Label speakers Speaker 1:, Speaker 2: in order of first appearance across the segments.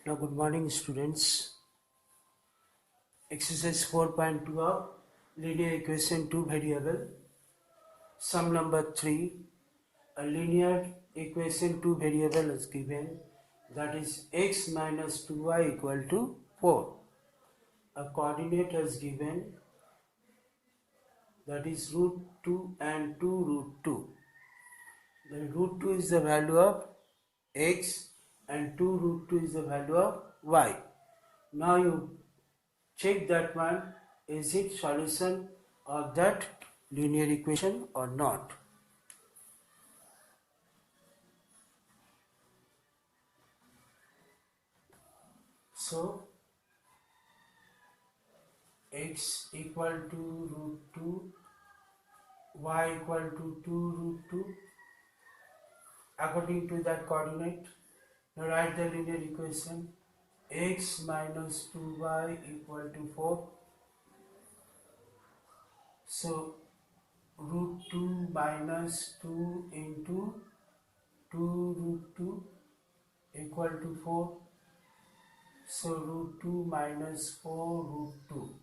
Speaker 1: Now, good morning, students. Exercise 4.2 of linear equation 2 variable. Sum number 3. A linear equation 2 variable is given, that is x minus 2y equal to 4. A coordinate is given, that is root 2 and 2 root 2. The root 2 is the value of x and 2 root 2 is the value of y. Now you check that one, is it solution of that linear equation or not. So x equal to root 2, y equal to 2 root 2 according to that coordinate. Now write the linear equation, x minus 2y equal to 4. So root 2 minus 2 into 2 root 2 equal to 4. So root 2 minus 4 root 2.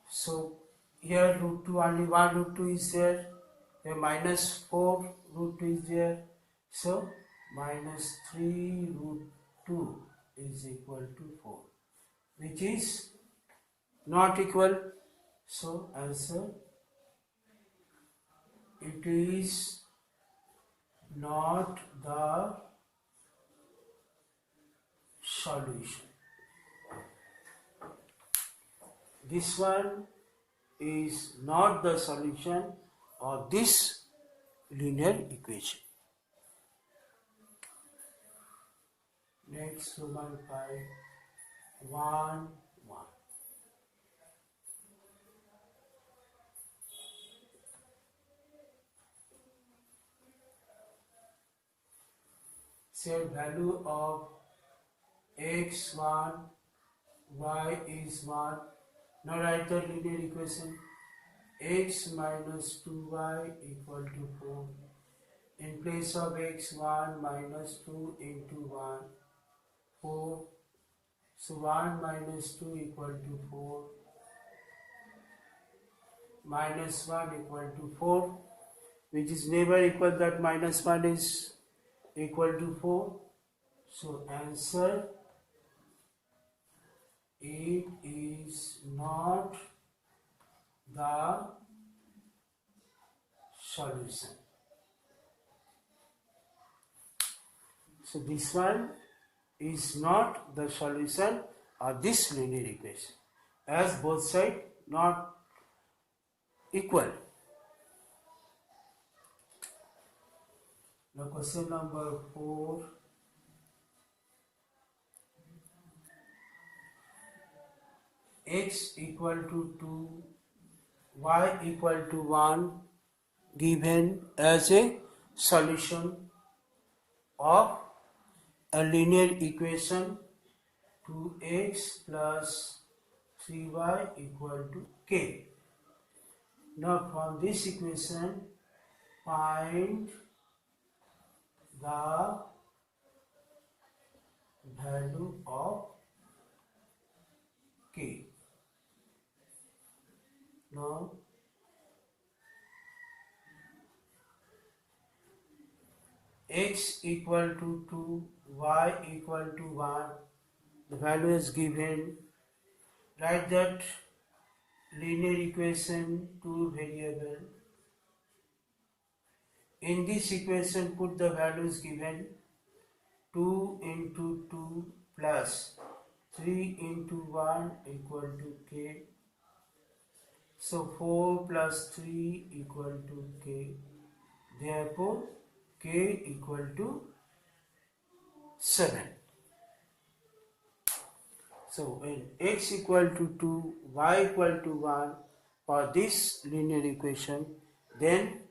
Speaker 1: So here root 2, only one root 2 is there. Here minus 4 root 2 is there. So minus 3 root 2 is equal to 4, which is not equal. So answer, it is not the solution. This one is not the solution of this linear equation. Next, Roman 5, 1, 1. Say value of x 1, y is 1. Now write the linear equation, x minus 2y equal to 4. In place of x, 1 minus 2 into 1, 4. So 1 minus 2 equal to 4. Minus 1 equal to 4, which is never equal, that minus 1 is equal to 4. So answer, it is not the solution. So this one is not the solution of this linear equation, as both sides not equal. Now question number 4. X equal to 2, y equal to 1 given as a solution of a linear equation 2x plus 3y equal to k. Now from this equation find the value of k. Now x equal to 2, y equal to 1, the value is given. Write that linear equation 2 variable. In this equation put the values given, 2 into 2 plus 3 into 1 equal to k. So 4 plus 3 equal to k. Therefore k equal to 7. So when x equal to 2, y equal to 1 for this linear equation, then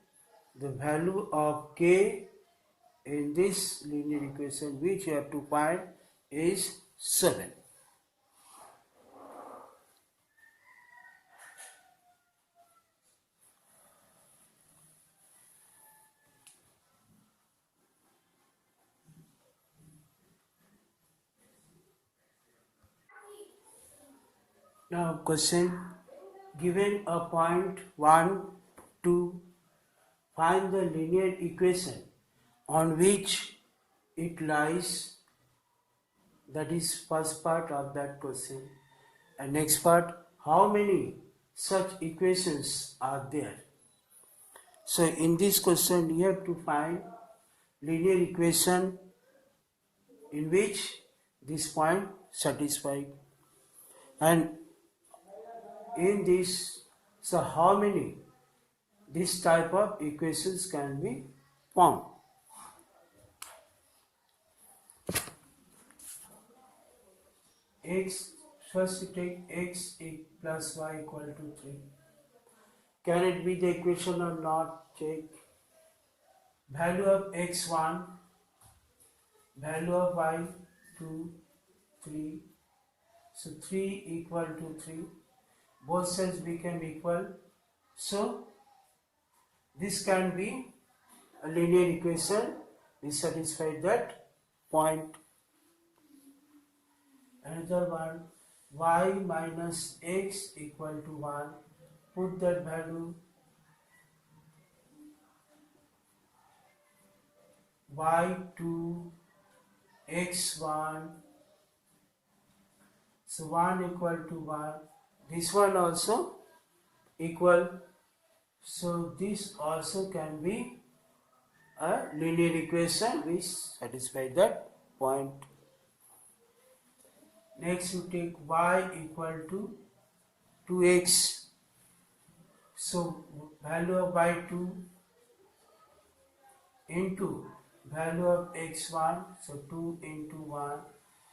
Speaker 1: the value of k in this linear equation which you have to find is 7. Now question, given a point 1, 2, find the linear equation on which it lies. That is first part of that question. And next part, how many such equations are there? So in this question you have to find linear equation in which this point satisfied. And in this, so how many this type of equations can be formed? X, first we take x plus y equal to 3. Can it be the equation or not? Check. Value of x1, value of y2, 3. So 3 equal to 3. Both sides become equal. So this can be a linear equation. We satisfy that point. Another one, y minus x equal to 1. Put that value y2 x1. So 1 equal to 1. This one also equal. So this also can be a linear equation which satisfies that point. Next you take y equal to 2x. So value of y2 into value of x1. So 2 into 1,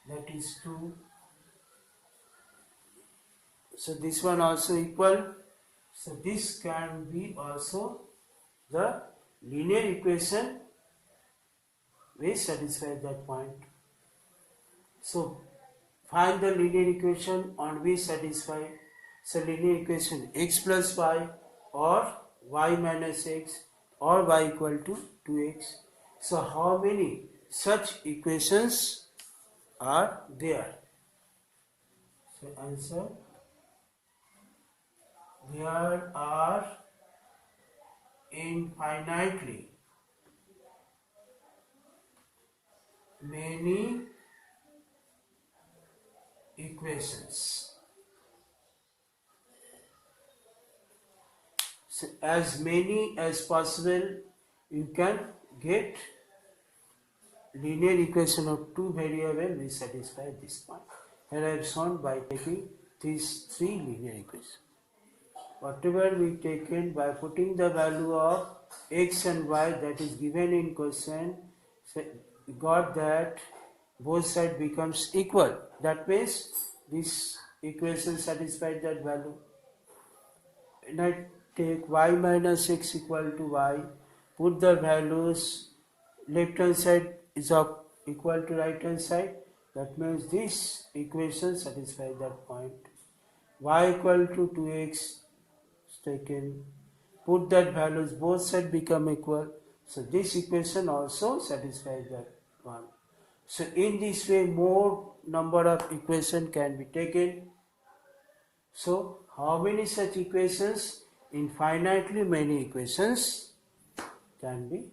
Speaker 1: that is 2. So this one also equal. So this can be also the linear equation which satisfies that point. So find the linear equation on which satisfy. So linear equation x plus y or y minus x or y equal to 2x. So how many such equations are there? So answer, there are infinitely many equations. So as many as possible you can get linear equation of two variables which satisfy this point. Here I have shown by taking these three linear equations. Whatever we taken by putting the value of x and y that is given in question, so we got that both sides becomes equal. That means this equation satisfies that value. And I take y minus x equal to y, put the values, left hand side is equal to right hand side. That means this equation satisfies that point. Y equal to 2x taken, put that values, both sides become equal. So this equation also satisfies that one. So in this way more number of equations can be taken. So how many such equations? Infinitely many equations can be.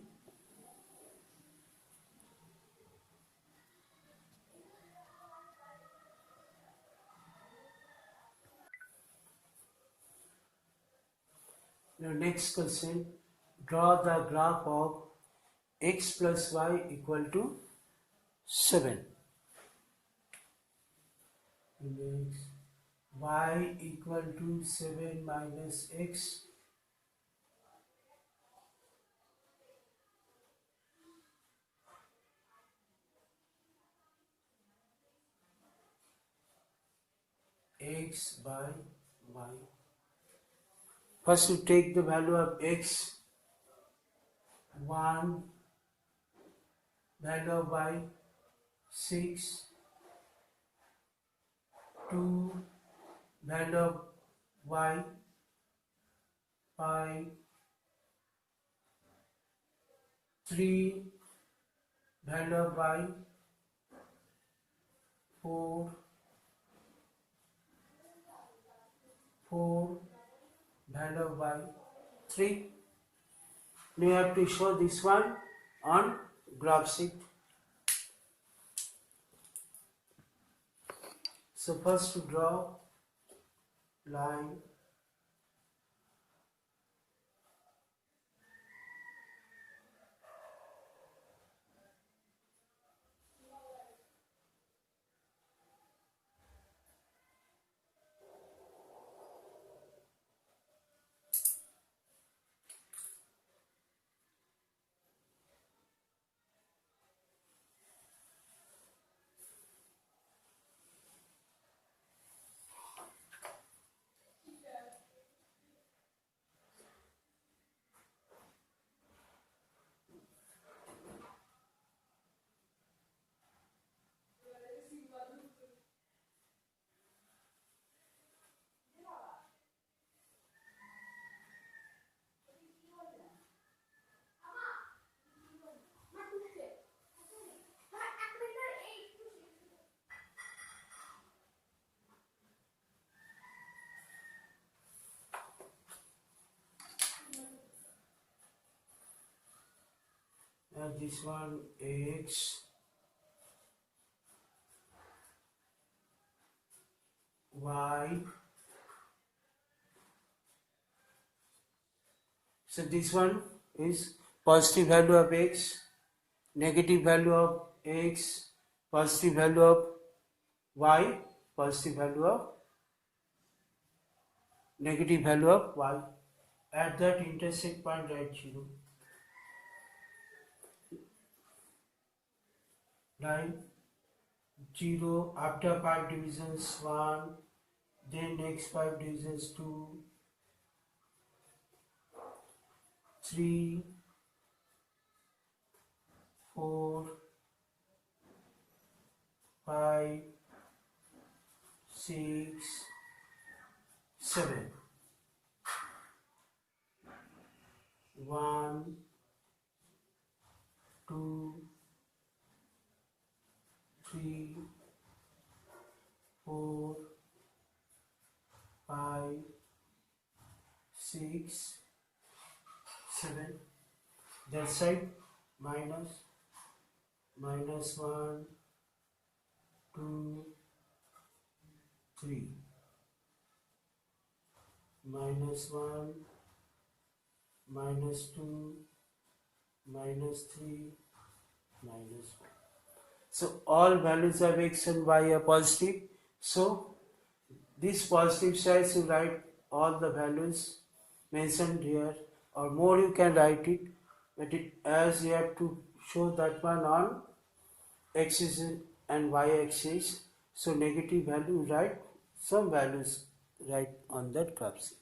Speaker 1: Now next question, draw the graph of x plus y equal to 7. Next, y equal to 7 minus x. X by y. First you take the value of x, 1, value of y, 6, 2, value of y, 5, 3, value of y, 4, 4 value of y 3. Now you have to show this one on graph sheet. So first to draw line and this one x y. So this one is positive value of x, negative value of x, positive value of y, positive value of negative value of y. At that intersect point write 0. Line 0 after 5 divisions 1, then next 5 divisions 2, 3, 4, 5, 6, 7. 1, 2, 3, 4, 5, 6, 7. That side minus 1, 2, 3. Minus 1, minus 2, minus 3, minus 1. So all values of x and y are positive. So this positive side you write all the values mentioned here, or more you can write it, but as you have to show that one on x-axis and y-axis, so negative value write some values right on that graph sheet.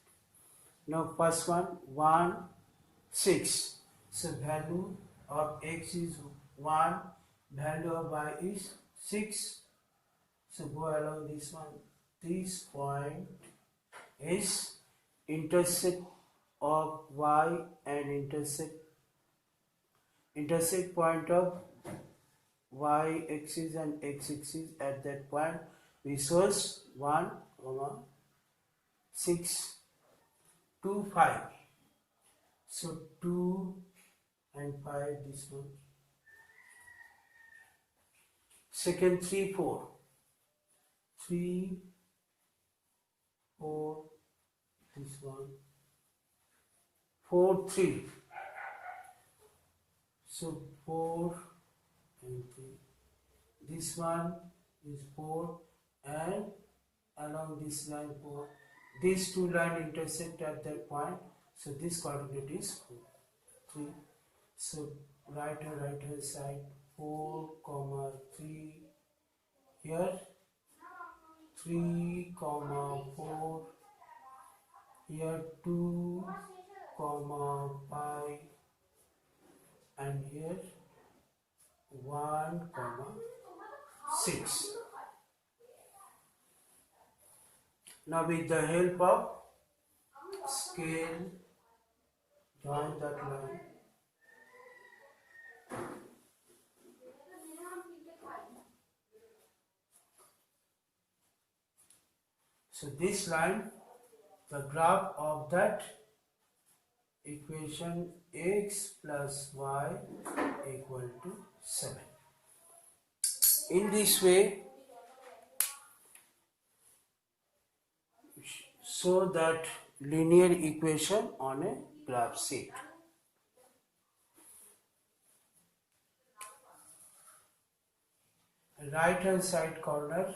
Speaker 1: Now first one 6. So value of x is 1, value of y is 6. So go along this one. This point is intersect of y and intersect point of y axis and x axis. At that point we source 1, 6, 2, 5. So 2 and 5 this one. Second 3, 4. 3, 4 this one. 4, 3. So 4 and 3. This one is 4 and along this line 4. These two lines intersect at that point. So this coordinate is 4, 3. So right hand side 4, 3. Here 3, 4. Here 2, 5. And here 1, 6. Now with the help of scale, join that line. So this line the graph of that equation x plus y equal to 7. In this way, show that linear equation on a graph sheet. Right hand side corner,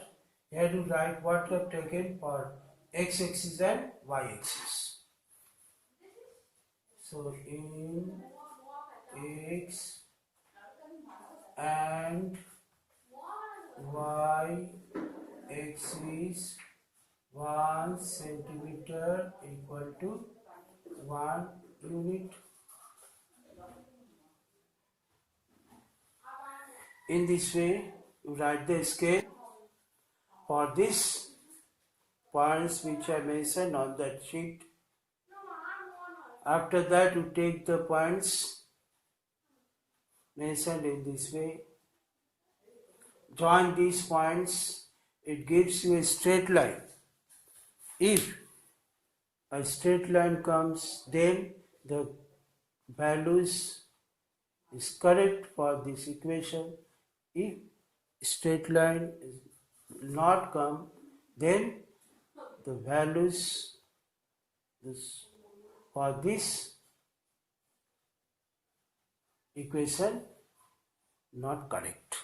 Speaker 1: here you write what you have taken for x-axis and y-axis. So in x and y axis 1 centimeter equal to 1 unit. In this way, you write the scale for these points which are mentioned on that sheet. After that, you take the points mentioned in this way. Join these points, it gives you a straight line. If a straight line comes, then the values is correct for this equation. If straight line is not come, then the values for this equation not correct.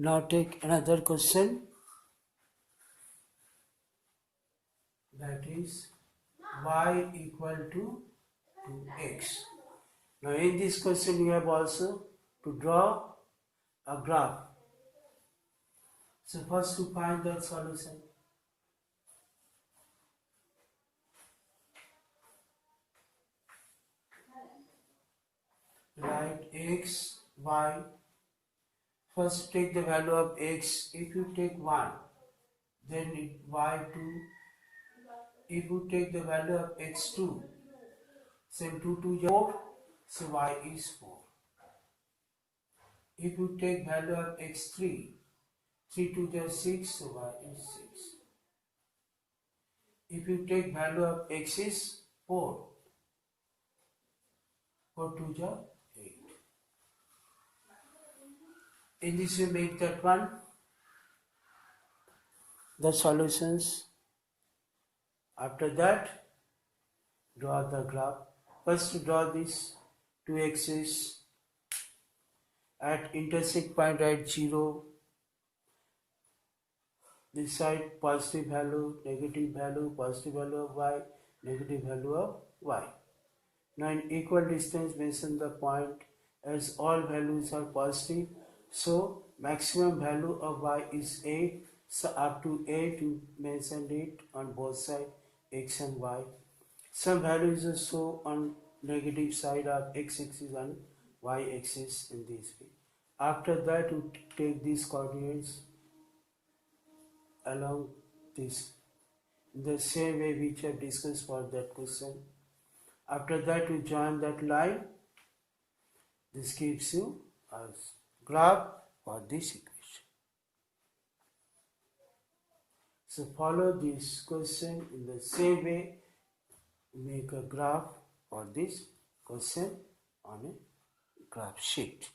Speaker 1: Now take another question, that is y equal to 2x. Now in this question you have also to draw a graph. So first to find that solution. Write x, y. First take the value of x. If you take 1, then y2. If you take the value of x2, then 2 to 4, so y is 4. If you take value of x3, 3 to the 6, so y is 6. If you take value of x is 4, 4 to the 8. In this way make that one the solutions. After that, draw the graph. First draw this two axes. At intersect point at 0. This side positive value, positive value of y, negative value of y. Now in equal distance mention the point, as all values are positive. So maximum value of y is 8. So up to 8 you mentioned it on both sides, x and y. Some values are shown on negative side of x-axis and y-axis in this way. After that you take these coordinates along this in the same way which I have discussed for that question. After that you join that line. This gives you a graph for this equation. So follow this question in the same way. Make a graph for this question on a graph sheet.